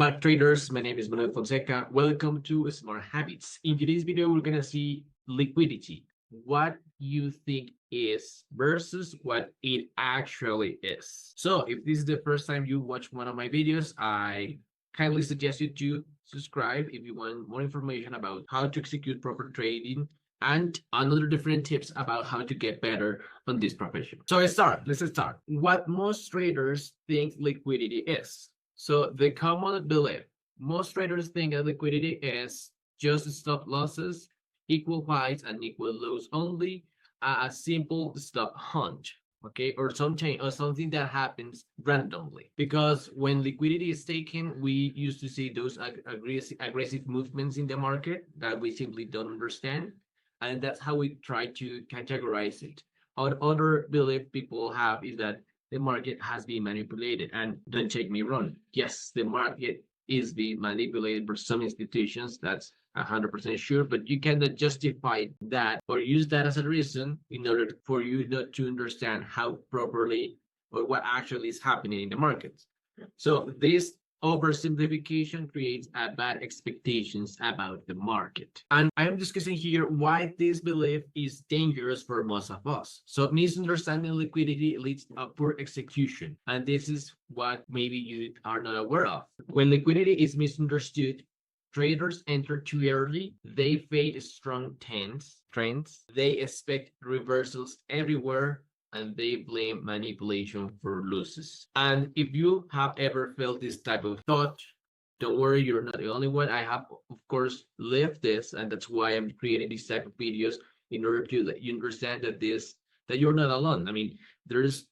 back, traders. My name is Manuel Fonseca. Welcome to Smart Habits. In today's video, we're gonna see liquidity, what you think is versus what it actually is. So if this is the first time you watch one of my videos, I kindly suggest you to subscribe if you want more information about how to execute proper trading and another different tips about how to get better on this profession. So let's start. What most traders think liquidity is. So the common belief, most traders think that liquidity is just stop losses, equal highs and equal lows only, a simple stop hunt, okay, or something that happens randomly. Because when liquidity is taken, we used to see those aggressive movements in the market that we simply don't understand, and that's how we try to categorize it. Other belief people have is that the market has been manipulated. And don't take me wrong, yes, the market is being manipulated by some institutions. That's 100% sure, but you cannot justify that or use that as a reason in order for you not to understand how properly or what actually is happening in the markets. So this oversimplification creates bad expectations about the market. And I am discussing here why this belief is dangerous for most of us. So misunderstanding liquidity leads to poor execution. And this is what maybe you are not aware of. When liquidity is misunderstood, traders enter too early, they fade strong trends, they expect reversals everywhere, and they blame manipulation for losses. And if you have ever felt this type of thought, don't worry, you're not the only one. I have, of course, lived this, and that's why I'm creating these type of videos in order to let you understand that you're not alone. I mean, there's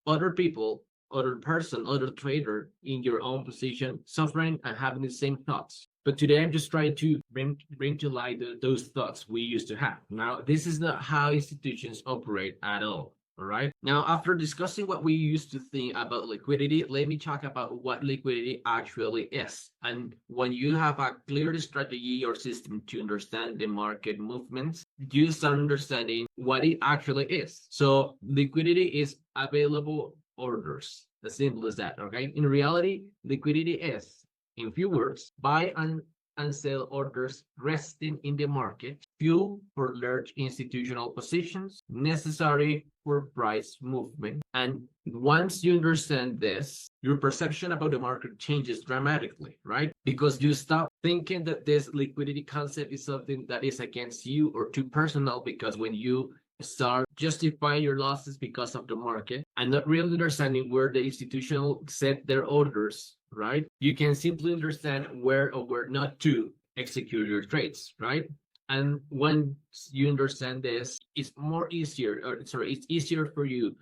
other people, other person, other trader in your own position suffering and having the same thoughts. But today I'm just trying to bring to light those thoughts we used to have. Now, this is not how institutions operate at all. All right. Now, after discussing what we used to think about liquidity, let me talk about what liquidity actually is. And when you have a clear strategy or system to understand the market movements, you start understanding what it actually is. So liquidity is available orders. As simple as that. Okay. In reality, liquidity is, in few words, buy and sell orders resting in the market, fuel for large institutional positions, necessary for price movement. And once you understand this, your perception about the market changes dramatically, right? Because you stop thinking that this liquidity concept is something that is against you or too personal, because when you start justifying your losses because of the market and not really understanding where the institutional set their orders, right? You can simply understand where or where not to execute your trades, right? And once you understand this, it's easier for you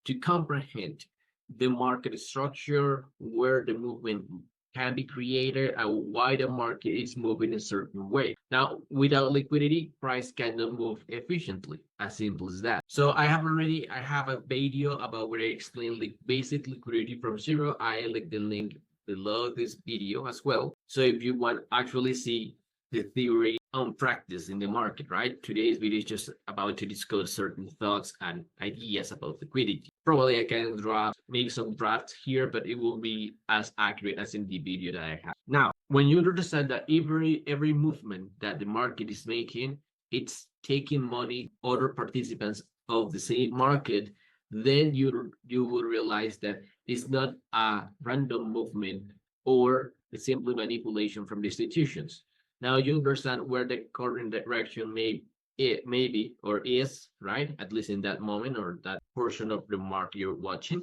to comprehend the market structure, where the movement can be created, and why the market is moving a certain way. Now, without liquidity, price cannot move efficiently, as simple as that. So I have a video about where I explain basic liquidity from zero. I link the link below this video as well. So if you want to actually see the theory on practice in the market, right? Today's video is just about to discuss certain thoughts and ideas about liquidity. Probably I can make some drafts here, but it will be as accurate as in the video that I have. Now, when you understand that every movement that the market is making, it's taking money other participants of the same market, then you will realize that it's not a random movement or a simple manipulation from the institutions. Now you understand where the current direction may be or is, right? At least in that moment or that portion of the market you're watching.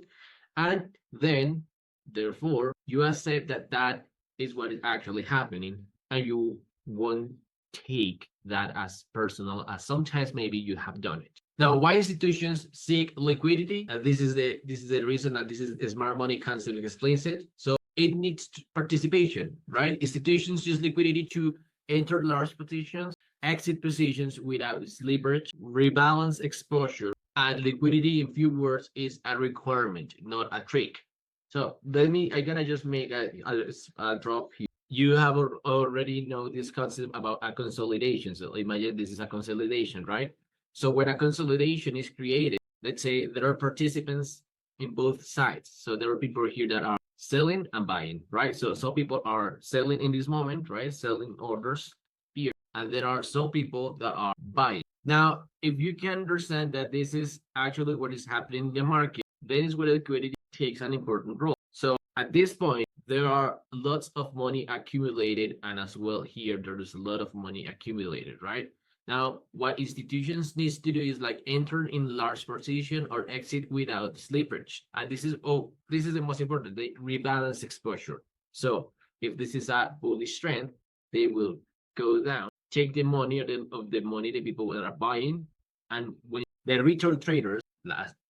And then, therefore, you accept that that is what is actually happening, and you won't take that as personal as sometimes maybe you have done it. Now, why institutions seek liquidity? This is the reason that this is smart money concept explains it. So it needs participation, right? Institutions use liquidity to enter large positions, exit positions without leverage, rebalance exposure, and liquidity, in few words, is a requirement, not a trick. So I'm gonna just make a drop here. You have already know this concept about a consolidation. So imagine this is a consolidation, right? So when a consolidation is created, let's say there are participants in both sides. So there are people here that are selling and buying, right? So some people are selling in this moment, right? Selling orders here, and there are some people that are buying. Now, if you can understand that this is actually what is happening in the market, then is where liquidity takes an important role. So at this point, there are lots of money accumulated, and as well here, there is a lot of money accumulated, right? Now, what institutions needs to do is like enter in large position or exit without slippage. And this is the most important. They rebalance exposure. So if this is a bullish trend, they will go down, take the money of the money the people that are buying, and when the retail traders,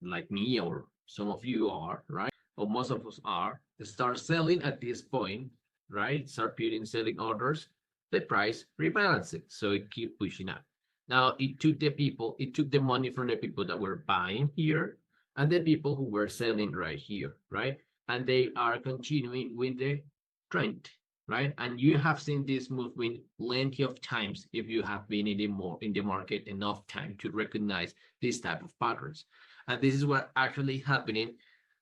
like me or some of you are, right, or most of us are, start selling at this point, right? Start putting selling orders, the price rebalances, so it keep pushing up. Now it took the money from the people that were buying here and the people who were selling right here, right? And they are continuing with the trend, right? And you have seen this movement plenty of times if you have been in the market enough time to recognize this type of patterns. And this is what actually happening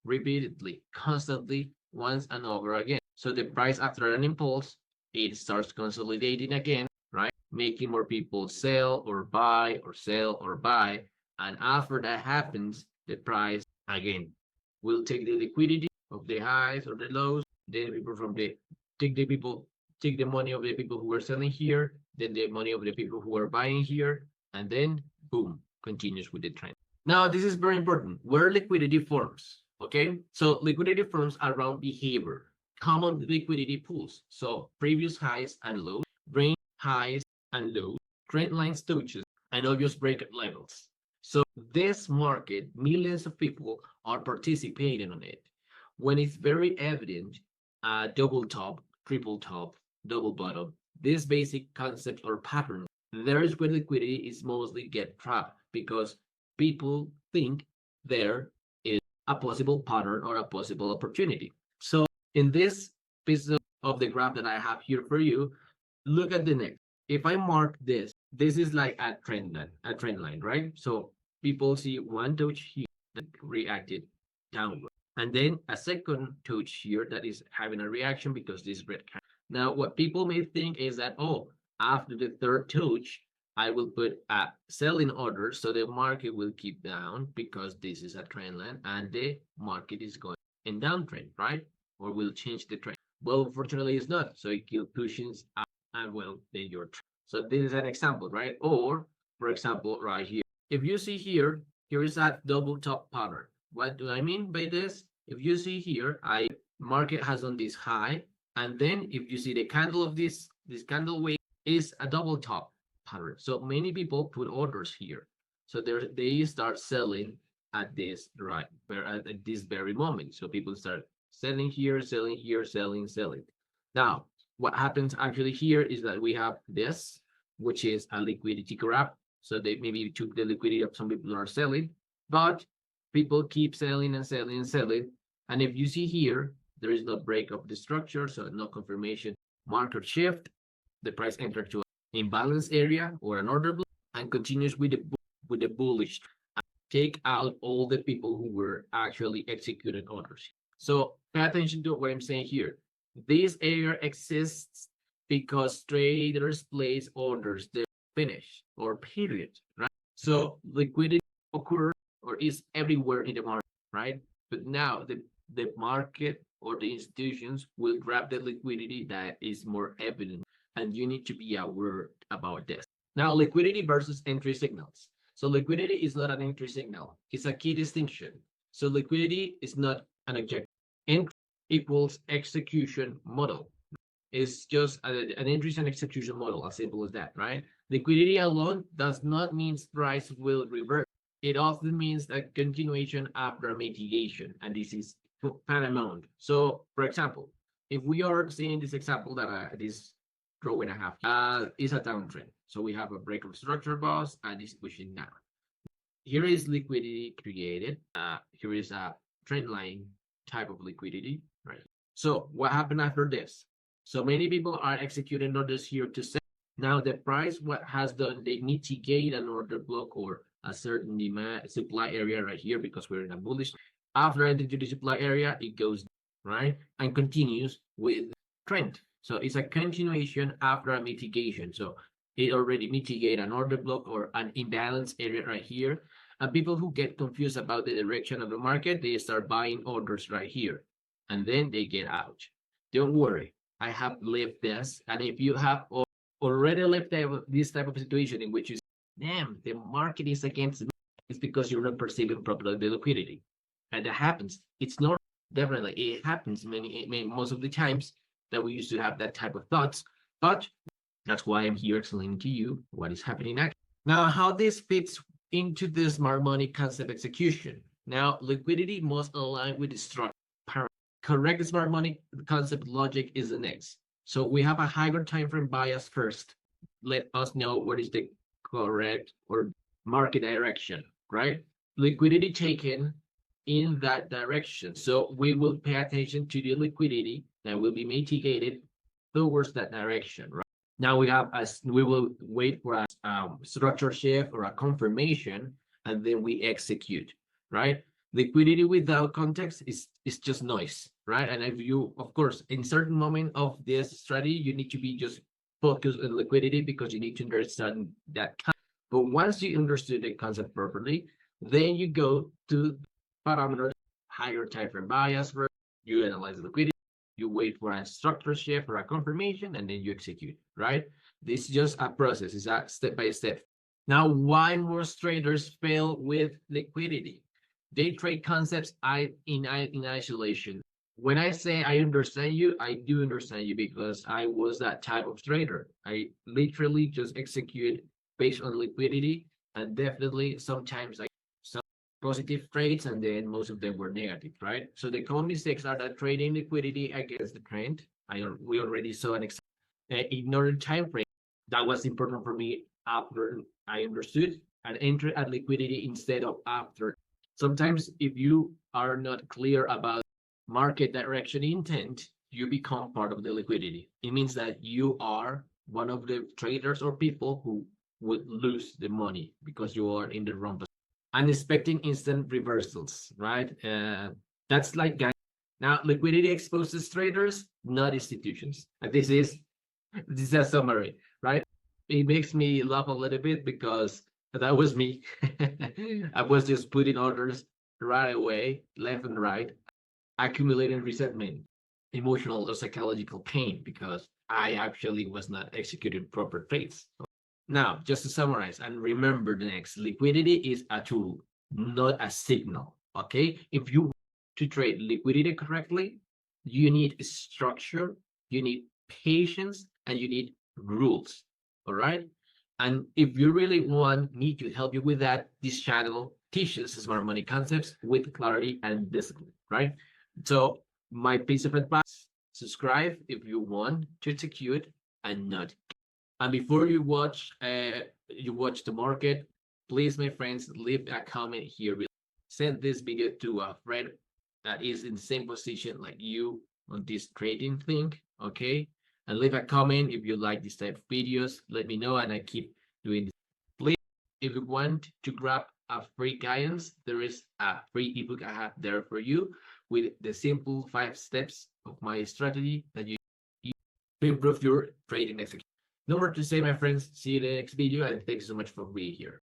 repeatedly, constantly, once and over again. So the price after an impulse, it starts consolidating again, right? Making more people sell or buy or sell or buy. And after that happens, the price again will take the liquidity of the highs or the lows, then people from the take the people take the money of the people who were selling here, then the money of the people who were buying here, and then boom, continues with the trend. Now, this is very important. Where liquidity forms, okay? So liquidity forms around behavior, common liquidity pools. So previous highs and lows, range highs and lows, trend lines touches, and obvious breakout levels. So this market, millions of people are participating on it. When it's very evident, double top, triple top, double bottom, this basic concept or pattern, there is where liquidity is mostly get trapped because people think there is a possible pattern or a possible opportunity. So in this piece of the graph that I have here for you, look at the next. If I mark this is like a trend line, right? So people see one touch here that reacted downward. And then a second touch here that is having a reaction because this red candle. Now, what people may think is that, oh, after the third touch, I will put a selling order so the market will keep down because this is a trend line and the market is going in downtrend, right? Or will change the trend. Well, unfortunately, it's not. So it keeps pushing up and well, then your trend. So this is an example, right? Or, for example, right here. If you see here, here is that double top pattern. What do I mean by this? If you see here, I market has on this high, and then if you see the candle of this candle wave is a double top pattern. So many people put orders here. So they start selling at this right at this very moment. So people start selling here, selling here, selling, selling. Now, what happens actually here is that we have this, which is a liquidity grab. So they maybe took the liquidity of some people are selling, but people keep selling and selling and selling. And if you see here, there is no break of the structure, so no confirmation. Market shift, the price entered to an imbalance area or an order block and continues with the bullish. Take out all the people who were actually executing orders. So pay attention to what I'm saying here. This area exists because traders place orders there finish or period, right? So liquidity occurs or is everywhere in the market, right? But now the market or the institutions will grab the liquidity that is more evident, and you need to be aware about this. Now, liquidity versus entry signals. So liquidity is not an entry signal. It's a key distinction. So liquidity is not an objective. Entry equals execution model. It's just an entry and execution model, as simple as that, right? Liquidity alone does not mean price will revert. It often means a continuation after mitigation, and this is paramount. So, for example, if we are seeing this example that this drawing I have is a downtrend. So we have a break of structure boss and it's pushing down. Here is liquidity created. Here is a trend line type of liquidity, right? So what happened after this? So many people are executing orders here to sell. Now the price, what has done, they mitigate an order block or a certain demand supply area right here because we're in a bullish. After entering to the supply area, it goes. right? And continues with trend. So it's a continuation after a mitigation. So it already mitigate an order block or an imbalance area right here. And people who get confused about the direction of the market, they start buying orders right here. And then they get out. Don't worry. I have lived this. And if you have already lived this type of situation in which you say, damn, the market is against me, it's because you're not perceiving properly the liquidity. And that happens. It's not definitely, it happens most of the times that we used to have that type of thoughts. But that's why I'm here explaining to you what is happening next. Now, how this fits into the smart money concept execution. Now, liquidity must align with the structure. Correct smart money concept logic is the next. So we have a higher time frame bias first. Let us know what is the correct or market direction, right? Liquidity taken in that direction. So we will pay attention to the liquidity that will be mitigated towards that direction, right? Now we will wait for a structure shift or a confirmation, and then we execute, right? Liquidity without context is just noise, right? And if you, of course, in certain moment of this strategy, you need to be just focused on liquidity because you need to understand that. But once you understood the concept properly, then you go to parameters, higher time frame bias, you analyze the liquidity, you wait for a structure shift or a confirmation, and then you execute, right? This is just a process, it's a step by step. Now, why most traders fail with liquidity? They trade concepts in isolation. When I say I understand you, I do understand you because I was that type of trader. I literally just execute based on liquidity, and definitely sometimes I some positive trades, and then most of them were negative, right? So the common mistakes are that trading liquidity against the trend. We already saw an example. Ignoring time frame. That was important for me after I understood and enter at liquidity instead of after. Sometimes if you are not clear about market direction intent, you become part of the liquidity. It means that you are one of the traders or people who would lose the money because you are in the wrong position. And expecting instant reversals, right? That's like now liquidity exposes traders, not institutions. And this is a summary, right? It makes me laugh a little bit because that was me. I was just putting orders right away, left and right, accumulating resentment, emotional or psychological pain because I actually was not executing proper trades. Now, just to summarize and remember the next, liquidity is a tool, not a signal. Okay? If you want to trade liquidity correctly, you need structure, you need patience, and you need rules. All right? And if you really want me to help you with that, this channel teaches smart money concepts with clarity and discipline, right? So my piece of advice, subscribe if you want to execute and not. And before you watch the market, please, my friends, leave a comment here. Send this video to a friend that is in the same position like you on this trading thing, okay? And leave a comment if you like this type of videos. Let me know, and I keep doing this. Please, if you want to grab a free guidance, there is a free ebook I have there for you with the simple 5 steps of my strategy that you to improve your trading execution. No more to say, my friends. See you in the next video, and thanks so much for being here.